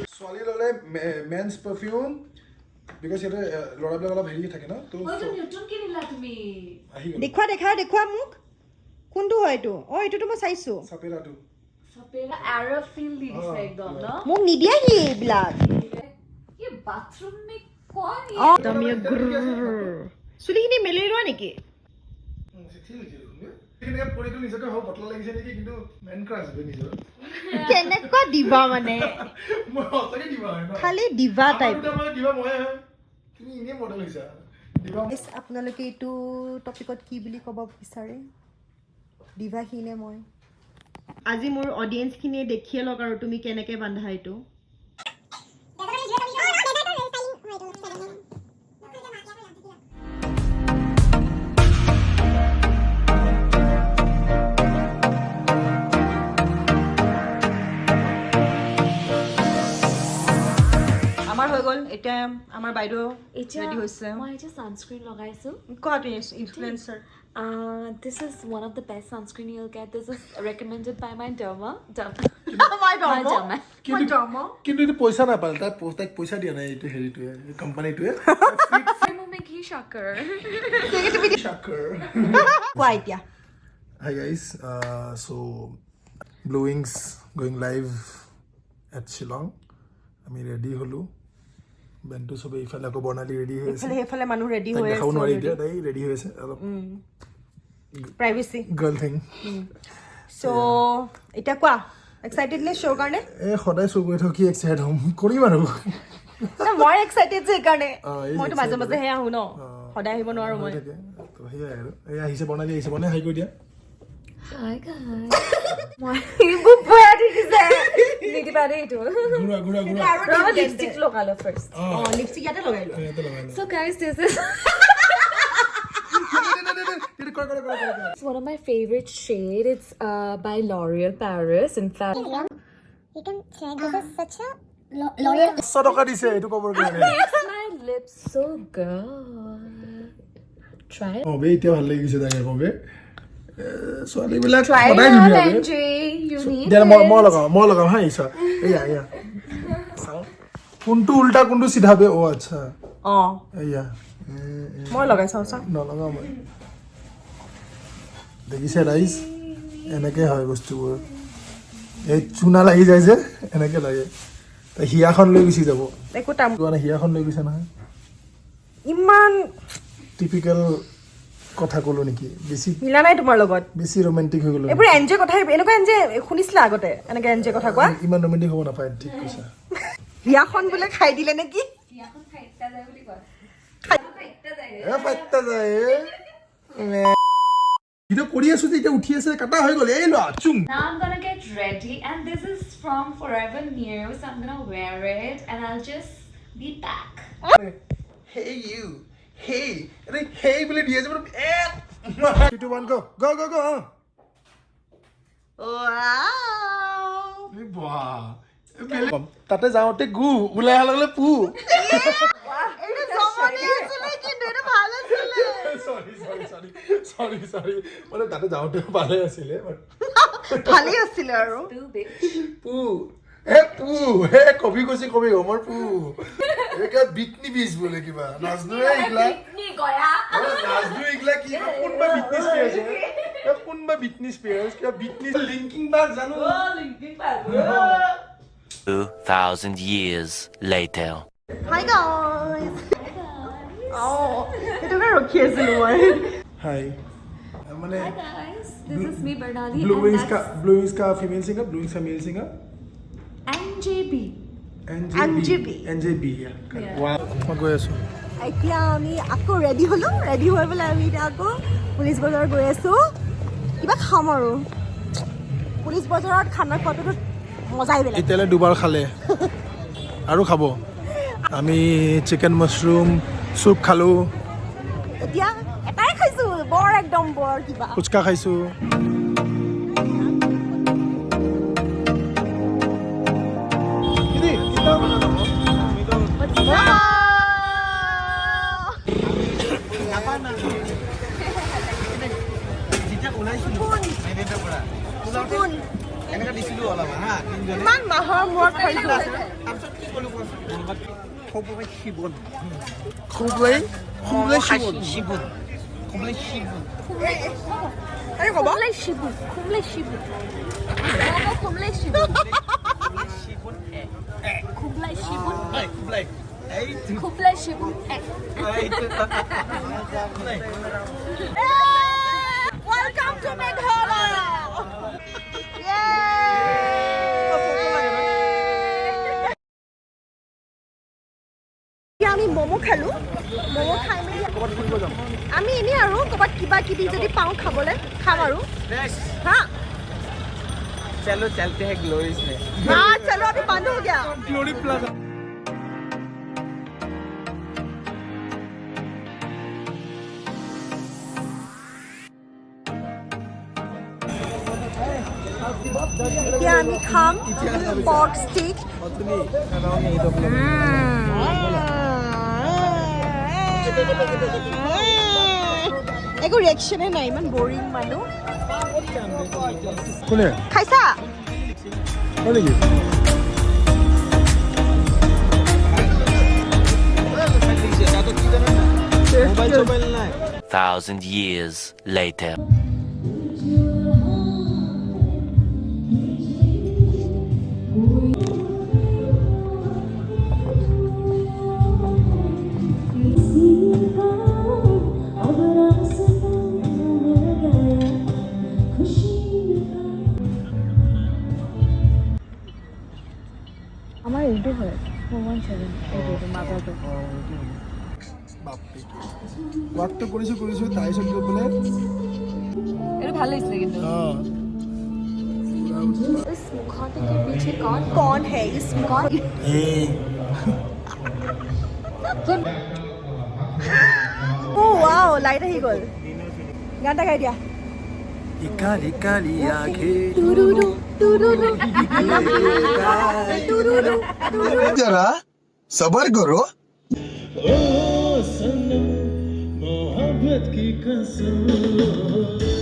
Swali lole men's perfume because here lora bla bla bheri thake na to oi to newton kinila tumi देखा मुक কোনটো হয় এটো ও এটো তো মই চাইছো sapera arab feel di dise ekdom no মোক নিদিয়া কি black ye bathroom me kon অ তুমি সুলিখিনি মেলি ৰোৱা নেকি এনে পৰিকল নিজকে হ বটল লাগিছে নেকি কিন্তু মেন ক্ৰাছ বে নিজৰ কেনেকুৱা দিবা মানে মই অতকে দিবা খালি দিবা টাইপ মই দিবা মই তুমি ইনে মডেল হৈছা দিবা আপোনালোকে এইটো টপিকত কি বুলি ক'ব বিচাৰে দিবাহিনে মই আজি মোৰ অডিয়েন্স খিনিয়ে দেখিয়ে লওক আৰু তুমি কেনেকে বান্ধা এইটো আমাৰ হৈ গল এটা আমাৰ বাইদেউ ৰেডি হৈছে মই এটা sunscreen লগাইছো কোৱাটো influencer this is one of the best sunscreen you'll get. This is recommended by my derma. my derma. কিন্তু এটা পয়সা না পাল তাই পয়সা দিয়া নাই এইটো হেৰিটোৱে কোম্পানীটোৱে I will make you shocker. shocker কোৱা এতিয়া hi guys so blue wings going live at Shillong আমি ৰেডি হলো বেন্টু সবে ইফালে আকৌ বনালি ৰেডি হৈ আছে হেফালে মানুহ ৰেডি হৈ আছে দেখাও নোৱাৰি দিয়া তাই ৰেডি হৈ আছে অলপ প্ৰাইভেচি গাৰ্ল থিং সো এটা কোৱা এক্সাইটেডলি শ্ব' কাৰণে এ সদায় শ্ব' কৰি থাকি এক্সাইটেড হ'ম কৰিম আৰু মই এক্সাইটেড যে কাৰণে মইতো মাজে মাজে হে আহো ন সদায় আহিব নোৱাৰো মই তো সেয়াই আৰু এই আহিছে বনালি আহিছে বনাই হাই কৰি দিয়া Hi guys. মই বুবুয়া দিছে নিদি পাৰে এটো ঘুৰা আৰু লিপস্টিক লগালো ফার্স্ট লিপস্টিক ইয়াতে লগাইলো So guys, this is it's one of my favorite shade. It's by L'Oreal Paris. In fact, you can check this is such a L'Oreal. সদকা দিছে এটো কবৰ কাৰণে makes my lips so good. Try it. বে এতিয়া ভাল লাগিছে তাকে কবে সোয়ালি বিলাক Try সদায় it, ধুনীয়া বে Angie. You need দিয়া it. মই লগাম হা ইছা এয়া চাও কোনটো উল্টা কোনটো সিধা বে ও আচ্ছা এয়া মই লগাই চাও নলগাও মই দেখিছে ৰাইজ এনেকে হয় বস্তুবোৰ এই চুনা লাগি যায় যে এনেকে লাগে তা হিয়াখন লৈ গুচি যাব একো টাম কোৱা না হিয়াখন লৈ গৈছে নহয় ইমান টিপিক্যাল কথা কলো নেকি বেছি মিলা নাই তোমাৰ লগত বেছি ৰোমান্টিক হৈ গলো এবোৰ এনজয় কথা এনেকুৱা এনজয় শুনিছিলা আগতে এনেকে এনজয় কথা কোৱা ইমান ৰোমান্টিক হ'ব নাপায় ঠিক কৈছা হিয়াখন বোলে খাই দিলে নেকি এখন খাইতা যায় বুলি কয় এ ফাইটা যায় ভিডিও কৰি আছো যে এতিয়া উঠি আছে কাটা হৈ গল এই লো চুম Now I'm gonna get ready, and this is from Forever New, so I'm gonna wear it, and I'll just be back. hey you hey अरे hey बोले दिया जब 3 2 1 go ওয়াও এই বাহ তাতে যাওঁতে গু উলাই আহা লাগলে পু এটা জমানি আছিল কিন্তু এটা ভালো ছিল সরি মানে তাতে যাওঁতে ভালে আছিলে বাট ভালেই আছিল আৰু Too big. পু হে কবি অমৰ পু একা বিটনি বিজ বলে কিবা নাজনো এইগলা Ni goya. নাজনো এইগলা কি কোনবা বিটনি স্পেয়ার্স কোনবা বিটনি স্পেয়ার্স কিবা বিটনি লিংকিং বাগ জানো Linking pad. 2,000 years later. Hi guys এটা ৰখি আছিলো মই হাই মানে Hi guys, this is me Bernali, blue and wings that's का फीमेल सिंगर ब्लू विंग्स का मेल सिंगर NJB. NJB वाह মই গৈ আছো এতিয়া আমি আকৌ ৰেডি হলো ৰেডি হৈ পেলাই আমি এতিয়া আকৌ পুলিচ বজাৰ গৈ আছো কিবা খাম আৰু পুলিচ বজাৰত খানা খোৱাটো মজাই বেলেগ এতিয়ালে দুবাৰ খালে আৰু খাব আমি চিকেন মাশৰুম চুপ খালো এতিয়া এটাই খাইছো বৰ একদম বৰ কিবা ফুচকা খাইছো চুকুন ইমান মাহৰ মূৰত খাইছো Welcome to Meghalaya! আমি মমো খালো মমো খাই মেলি আমি এনেই আৰু ক'ৰবাত কিবা কিবি যদি পাওঁ খাবলৈ খাম আৰু হা चलो चलते हैं ग्लोरीज में हाँ चलो अभी बंद हो गया ग्लोरी प्लाजा এতিয়া আমি খাম পৰ্ক ষ্টিক একো ৰিয়েকশ্যনে নাই ইমান বৰিং মানুহ কোনে খাইছা হয় নেকি मोबाइल ना 1,000 years later. আমাৰ এইটো হয় 417 এইটো মাজাটো ৱাকটো কৰিছোঁ তাৰপিছত গৈ পেলাই এইটো ভাল লাগিছিলে কিন্তু इस मुखौटे के पीछे कौन है इस मुखौटे ओ वाओ लाइट ही गोल गाना गाई दिया इकाली काली आंखें टुरुरु टुरुरु टुरुरु जरा सबर करो मोहब्बत की कसम